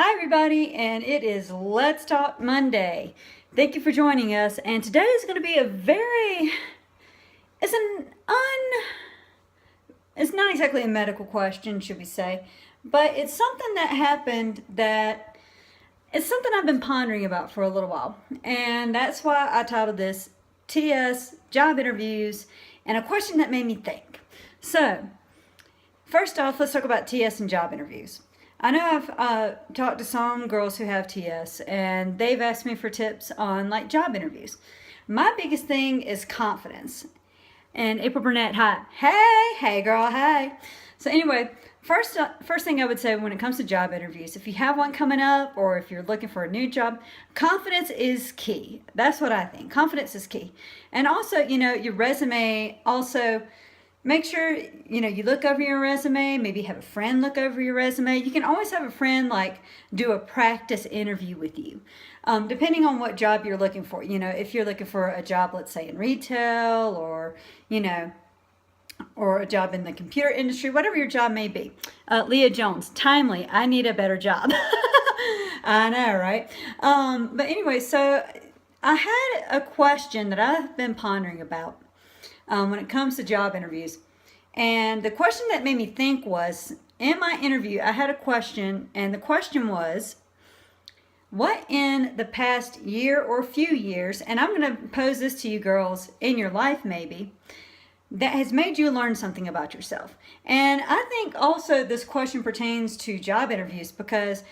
Hi everybody, and it is Let's Talk Monday. Thank you for joining us, and today is going to be it's an it's not exactly a medical question, should we say, but it's something that happened that it's something I've been pondering about for a little while, and that's why I titled this TS Job Interviews and a question that made me think. So, first off, let's talk about TS and job interviews. I know I've talked to some girls who have TS, and they've asked me for tips on like job interviews. My biggest thing is confidence. And April Burnett, hi. Hey girl, hey. So anyway, first thing I would say when it comes to job interviews, if you have one coming up or if you're looking for a new job, confidence is key. That's what I think. Confidence is key. And also, your resume also. Make sure, you look over your resume, maybe have a friend look over your resume. You can always have a friend like do a practice interview with you, depending on what job you're looking for. If you're looking for a job, let's say in retail or a job in the computer industry, whatever your job may be. Leah Jones, timely, I need a better job. I know, right? But anyway, so I had a question that I've been pondering about when it comes to job interviews. And the question that made me think was, in my interview, I had a question, and the question was, what in the past year or few years, and I'm going to pose this to you girls, in your life maybe, that has made you learn something about yourself? And I think also this question pertains to job interviews because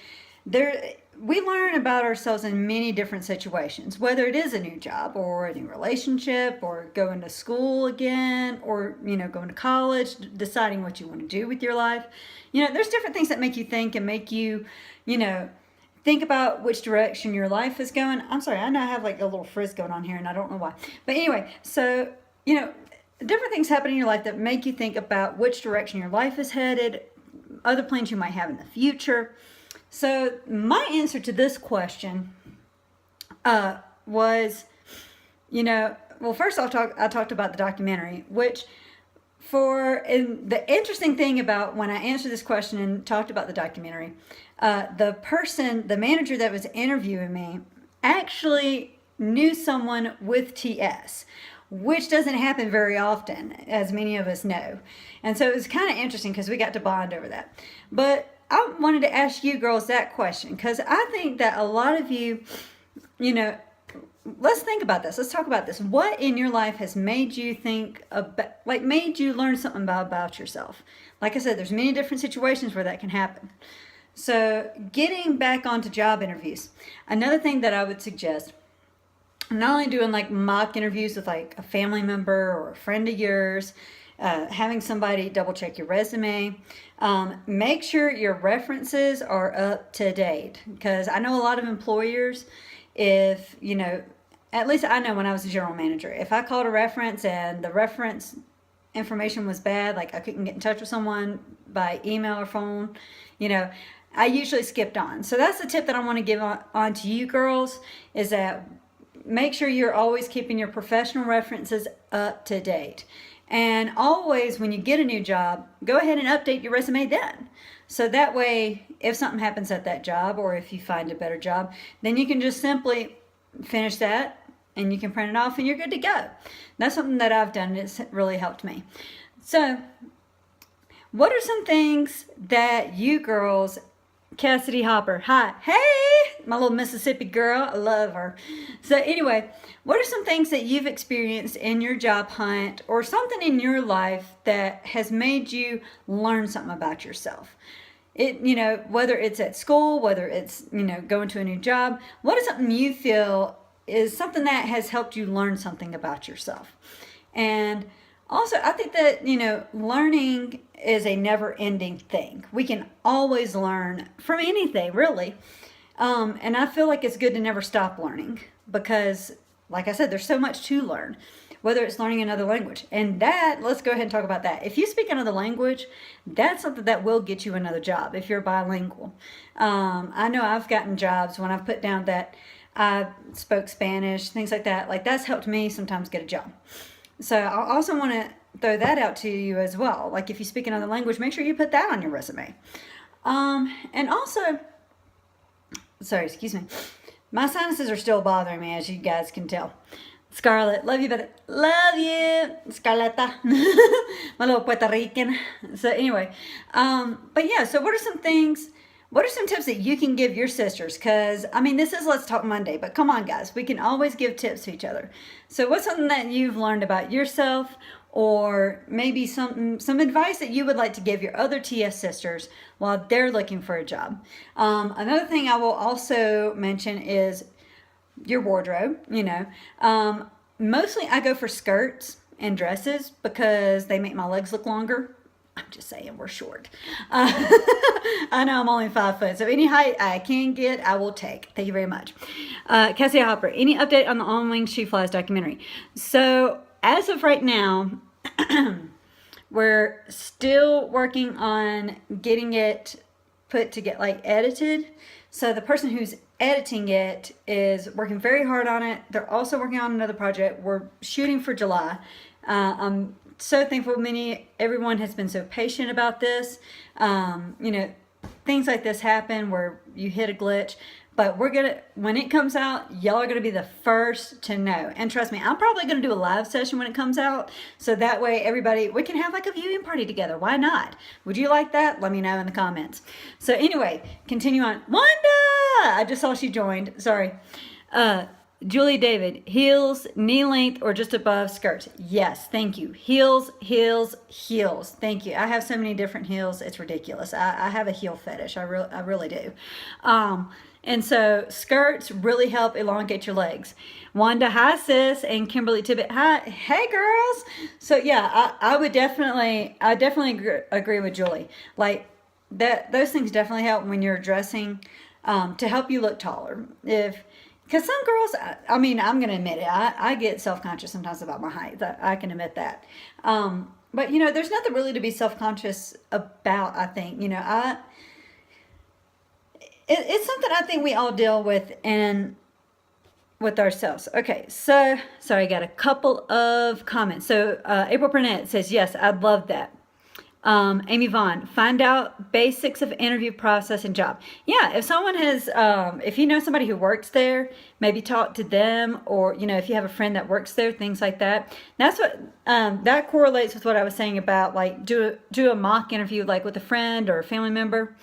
we learn about ourselves in many different situations, whether it is a new job or a new relationship or going to school again or, going to college, deciding what you want to do with your life. There's different things that make you think and make you, think about which direction your life is going. I'm sorry, I know I have like a little frizz going on here and I don't know why. But anyway, so, different things happen in your life that make you think about which direction your life is headed, other plans you might have in the future. So my answer to this question was, well, first I talked about the documentary, which and the interesting thing about when I answered this question and talked about the documentary, the manager that was interviewing me actually knew someone with TS, which doesn't happen very often, as many of us know. And so it was kind of interesting because we got to bond over that. But I wanted to ask you girls that question because I think that a lot of you, let's think about this. Let's talk about this. What in your life has made you think about, made you learn something about yourself? Like I said, there's many different situations where that can happen. So getting back onto job interviews, another thing that I would suggest, not only doing like mock interviews with like a family member or a friend of yours, having somebody double check your resume. Make sure your references are up to date because I know a lot of employers, if, at least I know when I was a general manager, if I called a reference and the reference information was bad, like I couldn't get in touch with someone by email or phone, I usually skipped on. So that's the tip that I want to give on to you girls is that make sure you're always keeping your professional references up to date. And always, when you get a new job, go ahead and update your resume then. So that way, if something happens at that job or if you find a better job, then you can just simply finish that and you can print it off and you're good to go. That's something that I've done and it's really helped me. So, what are some things that you girls, Cassidy Hopper, hi, hey, my little Mississippi girl, I love her. So anyway, what are some things that you've experienced in your job hunt or something in your life that has made you learn something about yourself? Whether it's at school, whether it's, going to a new job, what is something you feel is something that has helped you learn something about yourself? And also, I think that, learning is a never-ending thing. We can always learn from anything, really. And I feel like it's good to never stop learning because, like I said, there's so much to learn, whether it's learning another language. And let's go ahead and talk about that. If you speak another language, that's something that will get you another job if you're bilingual. I know I've gotten jobs when I've put down that I spoke Spanish, things like that. Like that's helped me sometimes get a job. So I also want to throw that out to you as well. Like if you speak another language, make sure you put that on your resume. And also, Sorry, excuse me. My sinuses are still bothering me, as you guys can tell. Scarlett, love you, but love you, Scarletta, my little Puerto Rican. So anyway, but yeah, so what are some things, what are some tips that you can give your sisters? Because, I mean, this is Let's Talk Monday, but come on, guys, we can always give tips to each other. So what's something that you've learned about yourself, or maybe some advice that you would like to give your other TS sisters while they're looking for a job? Another thing I will also mention is your wardrobe, mostly I go for skirts and dresses because they make my legs look longer. I'm just saying, we're short. I know I'm only 5 foot, so any height I can get, I will take. Thank you very much. Cassie Hopper, any update on the On Wings She Flies documentary? So as of right now, we're still working on getting it put to get edited. So the person who's editing it is working very hard on it. They're also working on another project. We're shooting for July. I'm so thankful everyone has been so patient about this. Things like this happen where you hit a glitch, but when it comes out, y'all are gonna be the first to know. And trust me, I'm probably gonna do a live session when it comes out, so that way we can have a viewing party together. Why not? Would you like that? Let me know in the comments. So anyway, continue on. Wanda! I just saw she joined, sorry. Julie David, heels, knee length, or just above skirts? Yes, thank you. Heels, heels, heels. Thank you. I have so many different heels, it's ridiculous. I have a heel fetish. I really do. And so skirts really help elongate your legs. Wanda, hi sis, and Kimberly Tibbet, hi, hey girls. So yeah, I definitely agree with Julie. Those things definitely help when you're dressing to help you look taller. Because some girls, I'm going to admit it, I get self-conscious sometimes about my height. I can admit that. But there's nothing really to be self-conscious about, I think. It's something I think we all deal with with ourselves. Okay, so, sorry, I got a couple of comments. So, April Burnett says, yes, I'd love that. Amy Vaughn, find out basics of interview process and job. Yeah, if someone has, if you know somebody who works there, maybe talk to them, or, if you have a friend that works there, things like that. That's what, that correlates with what I was saying about, do a mock interview, with a friend or a family member.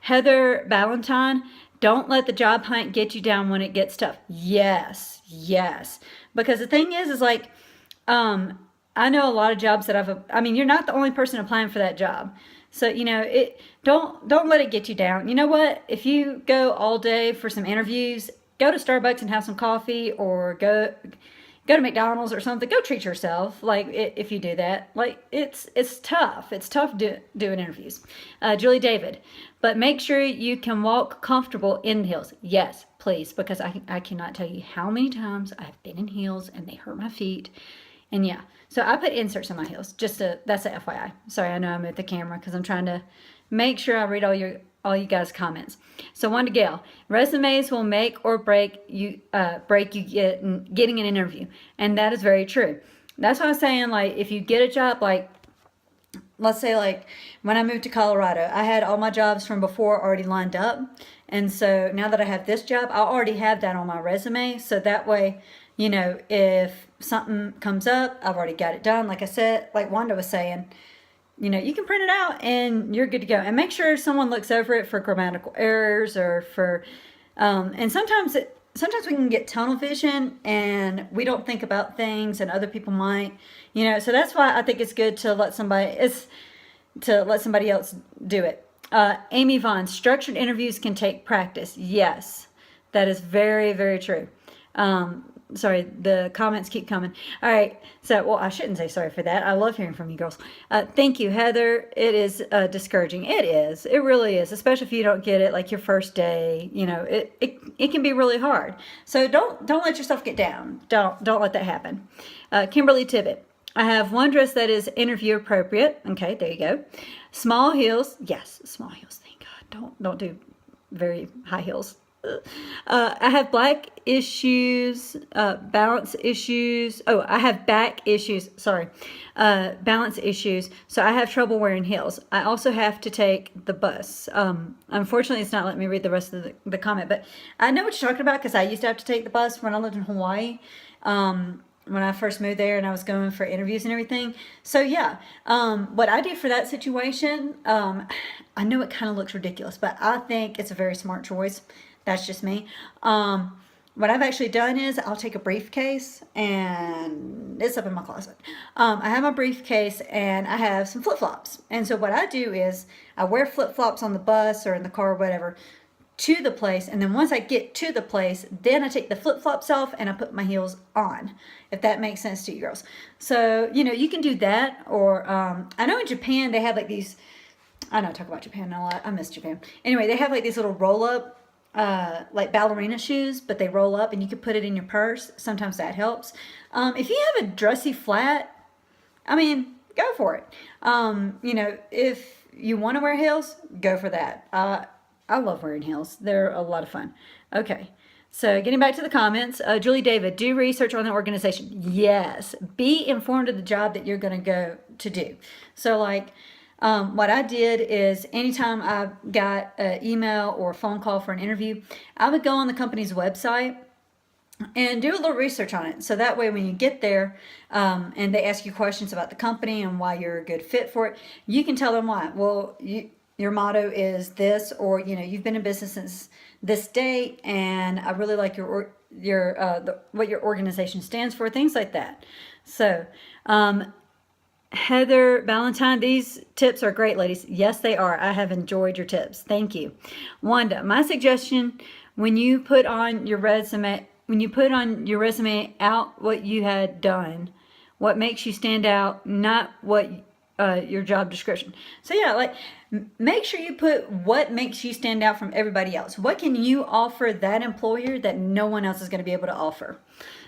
Heather Valentine, don't let the job hunt get you down when it gets tough. Yes, yes. Because the thing is I know a lot of jobs that you're not the only person applying for that job. So, don't let it get you down. You know what? If you go all day for some interviews, go to Starbucks and have some coffee, or go to McDonald's or something. Go treat yourself. If you do that, it's tough. It's tough doing interviews. Julie David, but make sure you can walk comfortable in heels. Yes, please, because I cannot tell you how many times I've been in heels and they hurt my feet. And yeah, so I put inserts in my heels. That's a FYI. Sorry, I know I'm at the camera because I'm trying to make sure I read all you guys' comments. So Wanda Gale, resumes will make or break you getting an interview, and that is very true. That's what I'm saying. If you get a job, let's say when I moved to Colorado, I had all my jobs from before already lined up, and so now that I have this job, I already have that on my resume. So that way, if something comes up, I've already got it done. Like I said, like Wanda was saying, you can print it out and you're good to go. And make sure someone looks over it for grammatical errors or for, and sometimes we can get tunnel vision and we don't think about things and other people might, so that's why I think it's good to let somebody else do it. Amy Vaughn, structured interviews can take practice. Yes, that is very, very true. Sorry, the comments keep coming. All right, so, I shouldn't say sorry for that. I love hearing from you girls. Thank you, Heather. It is discouraging. It is. It really is, especially if you don't get it your first day. It can be really hard. So don't let yourself get down. Don't let that happen. Kimberly Tibbet, I have one dress that is interview appropriate. Okay, there you go. Small heels. Yes, small heels. Thank God. Don't do very high heels. I have black issues, balance issues. Oh, I have back issues. Sorry, balance issues. So I have trouble wearing heels. I also have to take the bus. Unfortunately, it's not letting me read the rest of the comment, but I know what you're talking about because I used to have to take the bus when I lived in Hawaii. When I first moved there and I was going for interviews and everything. So yeah, what I do for that situation, I know it kind of looks ridiculous, but I think it's a very smart choice. That's just me. What I've actually done is I'll take a briefcase, and it's up in my closet. I have my briefcase and I have some flip-flops. And so what I do is I wear flip-flops on the bus or in the car or whatever to the place, and then once I get to the place, then I take the flip-flops off and I put my heels on, if that makes sense to you girls. So you can do that. Or I know in Japan they have like these, I know I talk about Japan a lot, I miss Japan. Anyway, they have like these little roll-up like ballerina shoes, but they roll up and you can put it in your purse. Sometimes that helps. If you have a dressy flat, I mean, go for it. If you want to wear heels, go for that. I love wearing heels. They're a lot of fun. Okay. So getting back to the comments, Julie David, do research on the organization. Yes. Be informed of the job that you're going to go to do. So like what I did is anytime I got an email or a phone call for an interview, I would go on the company's website and do a little research on it. So that way when you get there and they ask you questions about the company and why you're a good fit for it, you can tell them why. Well, your motto is this, or you've been in business since this date, and I really like what your organization stands for, things like that. So Heather Valentine, these tips are great, ladies. Yes, they are. I have enjoyed your tips. Thank you. Wanda, my suggestion, when you put on your resume out what you had done, what makes you stand out, not what your job description. So yeah, like make sure you put what makes you stand out from everybody else. What can you offer that employer that no one else is going to be able to offer?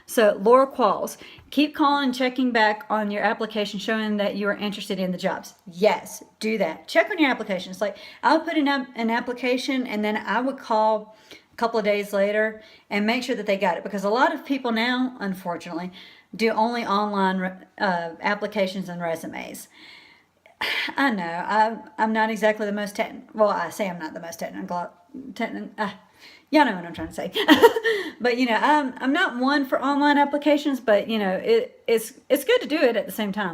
So Laura Qualls, keep calling and checking back on your application showing that you are interested in the jobs. Yes, do that. Check on your application. It's like I would put in an application and then I would call a couple of days later and make sure that they got it, because a lot of people now, unfortunately, do only online applications and resumes. I know I'm not exactly the most well, I say I'm not the most technical. Y'all know what I'm trying to say. But I'm not one for online applications, but it's good to do it at the same time.